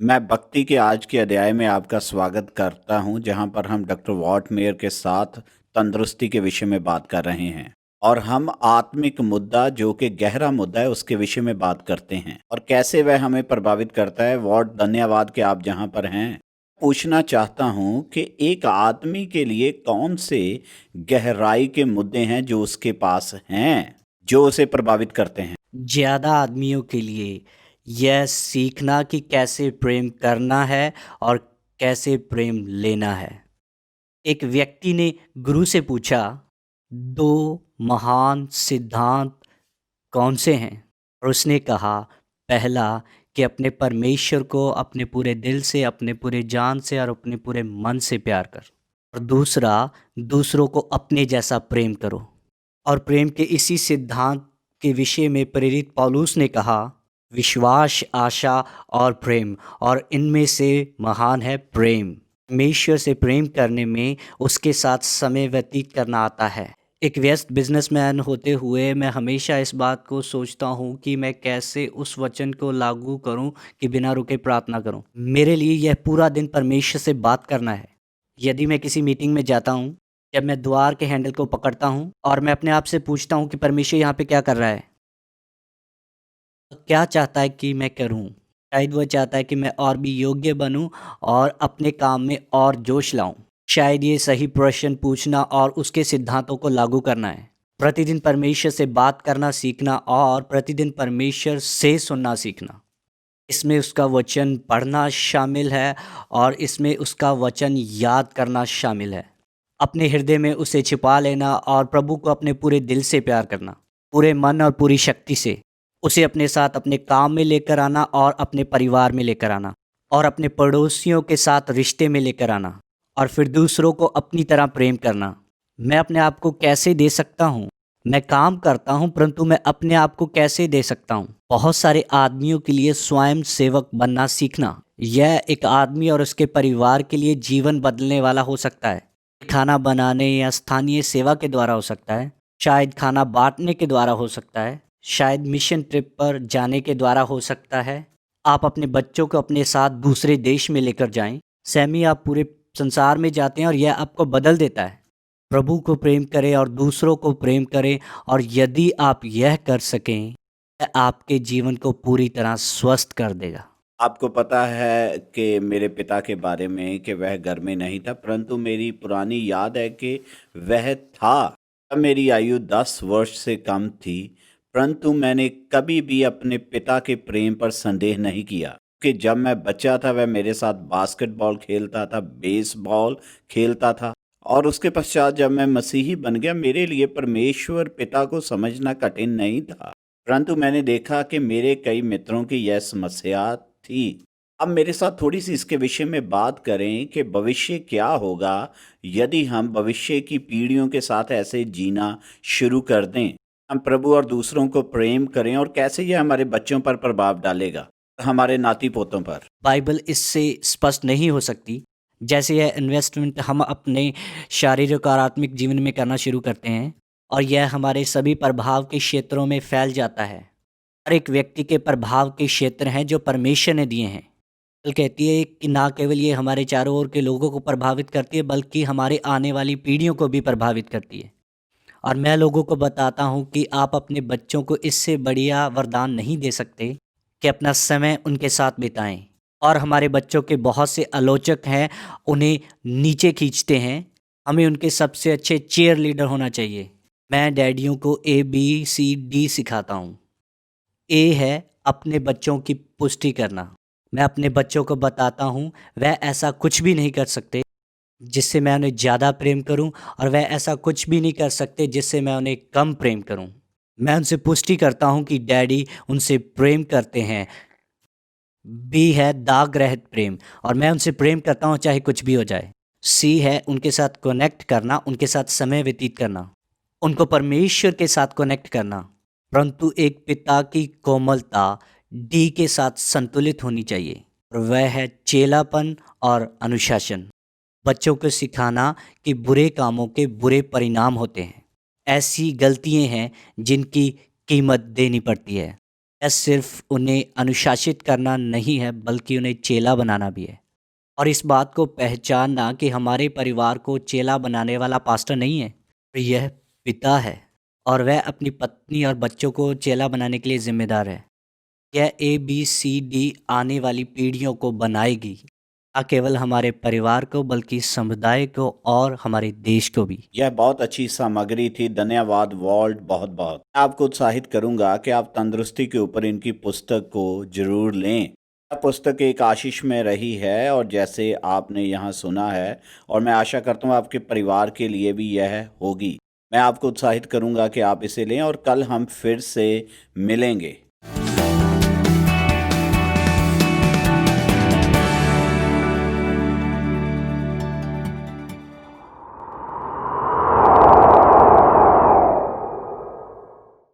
मैं भक्ति के आज के अध्याय में आपका स्वागत करता हूं, जहां पर हम डॉक्टर वॉट मेयर के साथ तंदुरुस्ती के विषय में बात कर रहे हैं और हम आत्मिक मुद्दा जो कि गहरा मुद्दा है उसके विषय में बात करते हैं और कैसे वह हमें प्रभावित करता है। वॉट, धन्यवाद कि आप जहां पर हैं। पूछना चाहता हूं कि एक आदमी के लिए कौन से गहराई के मुद्दे हैं जो उसके पास हैं, जो उसे प्रभावित करते हैं। ज़्यादा आदमियों के लिए यह सीखना कि कैसे प्रेम करना है और कैसे प्रेम लेना है। एक व्यक्ति ने गुरु से पूछा, दो महान सिद्धांत कौन से हैं? और उसने कहा, पहला कि अपने परमेश्वर को अपने पूरे दिल से, अपने पूरे जान से और अपने पूरे मन से प्यार कर, और दूसरा, दूसरों को अपने जैसा प्रेम करो। और प्रेम के इसी सिद्धांत के विषय में प्रेरित पौलुस ने कहा, विश्वास, आशा और प्रेम, और इनमें से महान है प्रेम। परमेश्वर से प्रेम करने में उसके साथ समय व्यतीत करना आता है। एक व्यस्त बिजनेसमैन होते हुए मैं हमेशा इस बात को सोचता हूँ कि मैं कैसे उस वचन को लागू करूँ कि बिना रुके प्रार्थना करूँ। मेरे लिए यह पूरा दिन परमेश्वर से बात करना है। यदि मैं किसी मीटिंग में जाता हूँ, जब मैं द्वार के हैंडल को पकड़ता हूँ और मैं अपने आप से पूछता हूँ कि परमेश्वर यहाँ पे क्या कर रहा है, क्या चाहता है कि मैं करूँ। शायद वो चाहता है कि मैं और भी योग्य बनूँ और अपने काम में और जोश लाऊं। शायद ये सही प्रश्न पूछना और उसके सिद्धांतों को लागू करना है। प्रतिदिन परमेश्वर से बात करना सीखना और प्रतिदिन परमेश्वर से सुनना सीखना। इसमें उसका वचन पढ़ना शामिल है और इसमें उसका वचन याद करना शामिल है। अपने हृदय में उसे छिपा लेना और प्रभु को अपने पूरे दिल से प्यार करना, पूरे मन और पूरी शक्ति से। उसे अपने साथ अपने काम में लेकर आना और अपने परिवार में लेकर आना और अपने पड़ोसियों के साथ रिश्ते में लेकर आना और फिर दूसरों को अपनी तरह प्रेम करना। मैं अपने आप को कैसे दे सकता हूँ? मैं काम करता हूँ, परंतु मैं अपने आप को कैसे दे सकता हूँ? बहुत सारे आदमियों के लिए स्वयं सेवक बनना सीखना, यह एक आदमी और उसके परिवार के लिए जीवन बदलने वाला हो सकता है। खाना बनाने या स्थानीय सेवा के द्वारा हो सकता है, शायद खाना बांटने के द्वारा हो सकता है, शायद मिशन ट्रिप पर जाने के द्वारा हो सकता है। आप अपने बच्चों को अपने साथ दूसरे देश में लेकर जाएं। सैमी, आप पूरे संसार में जाते हैं और यह आपको बदल देता है। प्रभु को प्रेम करें और दूसरों को प्रेम करें, और यदि आप यह कर सकें, यह आपके जीवन को पूरी तरह स्वस्थ कर देगा। आपको पता है कि मेरे पिता के बारे में कि वह घर में नहीं था, परंतु मेरी पुरानी याद है कि वह था। तब मेरी आयु 10 वर्ष से कम थी, परंतु मैंने कभी भी अपने पिता के प्रेम पर संदेह नहीं किया कि जब मैं बच्चा था वह मेरे साथ बास्केटबॉल खेलता था, बेसबॉल खेलता था। और उसके पश्चात जब मैं मसीही बन गया, मेरे लिए परमेश्वर पिता को समझना कठिन नहीं था। परंतु मैंने देखा कि मेरे कई मित्रों की यह समस्या थी। अब मेरे साथ थोड़ी सी इसके विषय में बात करें कि भविष्य क्या होगा यदि हम भविष्य की पीढ़ियों के साथ ऐसे जीना शुरू कर दें। हम प्रभु और दूसरों को प्रेम करें और कैसे यह हमारे बच्चों पर प्रभाव डालेगा, हमारे नाती पोतों पर। बाइबल इससे स्पष्ट नहीं हो सकती। जैसे यह इन्वेस्टमेंट हम अपने शारीरिक और आत्मिक जीवन में करना शुरू करते हैं और यह हमारे सभी प्रभाव के क्षेत्रों में फैल जाता है। हर एक व्यक्ति के प्रभाव के क्षेत्र हैं जो परमेश्वर ने दिए हैं। बाइबल कहती है कि ना केवल ये हमारे चारों ओर के लोगों को प्रभावित करती है, बल्कि हमारे आने वाली पीढ़ियों को भी प्रभावित करती है। और मैं लोगों को बताता हूँ कि आप अपने बच्चों को इससे बढ़िया वरदान नहीं दे सकते कि अपना समय उनके साथ बिताएं। और हमारे बच्चों के बहुत से आलोचक हैं, उन्हें नीचे खींचते हैं। हमें उनके सबसे अच्छे चीयर लीडर होना चाहिए। मैं डैडियों को ABCD सिखाता हूँ। ए है अपने बच्चों की पुष्टि करना। मैं अपने बच्चों को बताता हूँ वह ऐसा कुछ भी नहीं कर सकते जिससे मैं उन्हें ज़्यादा प्रेम करूं, और वह ऐसा कुछ भी नहीं कर सकते जिससे मैं उन्हें कम प्रेम करूं। मैं उनसे पुष्टि करता हूं कि डैडी उनसे प्रेम करते हैं। बी है दाग रहित प्रेम, और मैं उनसे प्रेम करता हूं चाहे कुछ भी हो जाए। सी है उनके साथ कनेक्ट करना, उनके साथ समय व्यतीत करना, उनको परमेश्वर के साथ कनेक्ट करना, परंतु एक पिता की कोमलता डी के साथ संतुलित होनी चाहिए, और वह है चेलापन और अनुशासन। बच्चों को सिखाना कि बुरे कामों के बुरे परिणाम होते हैं। ऐसी गलतियां हैं जिनकी कीमत देनी पड़ती है। यह सिर्फ उन्हें अनुशासित करना नहीं है बल्कि उन्हें चेला बनाना भी है। और इस बात को पहचानना कि हमारे परिवार को चेला बनाने वाला पास्टर नहीं है, यह पिता है और वह अपनी पत्नी और बच्चों को चेला बनाने के लिए जिम्मेदार है। यह ABCD आने वाली पीढ़ियों को बनाएगी, न केवल हमारे परिवार को बल्कि समुदाय को और हमारे देश को भी। यह बहुत अच्छी सामग्री थी। धन्यवाद वॉल्ट, बहुत बहुत। मैं आपको उत्साहित करूंगा कि आप तंदुरुस्ती के ऊपर इनकी पुस्तक को जरूर लें। यह पुस्तक एक आशीष में रही है और जैसे आपने यहाँ सुना है, और मैं आशा करता हूँ आपके परिवार के लिए भी यह होगी। मैं आपको उत्साहित करूंगा कि आप इसे लें और कल हम फिर से मिलेंगे।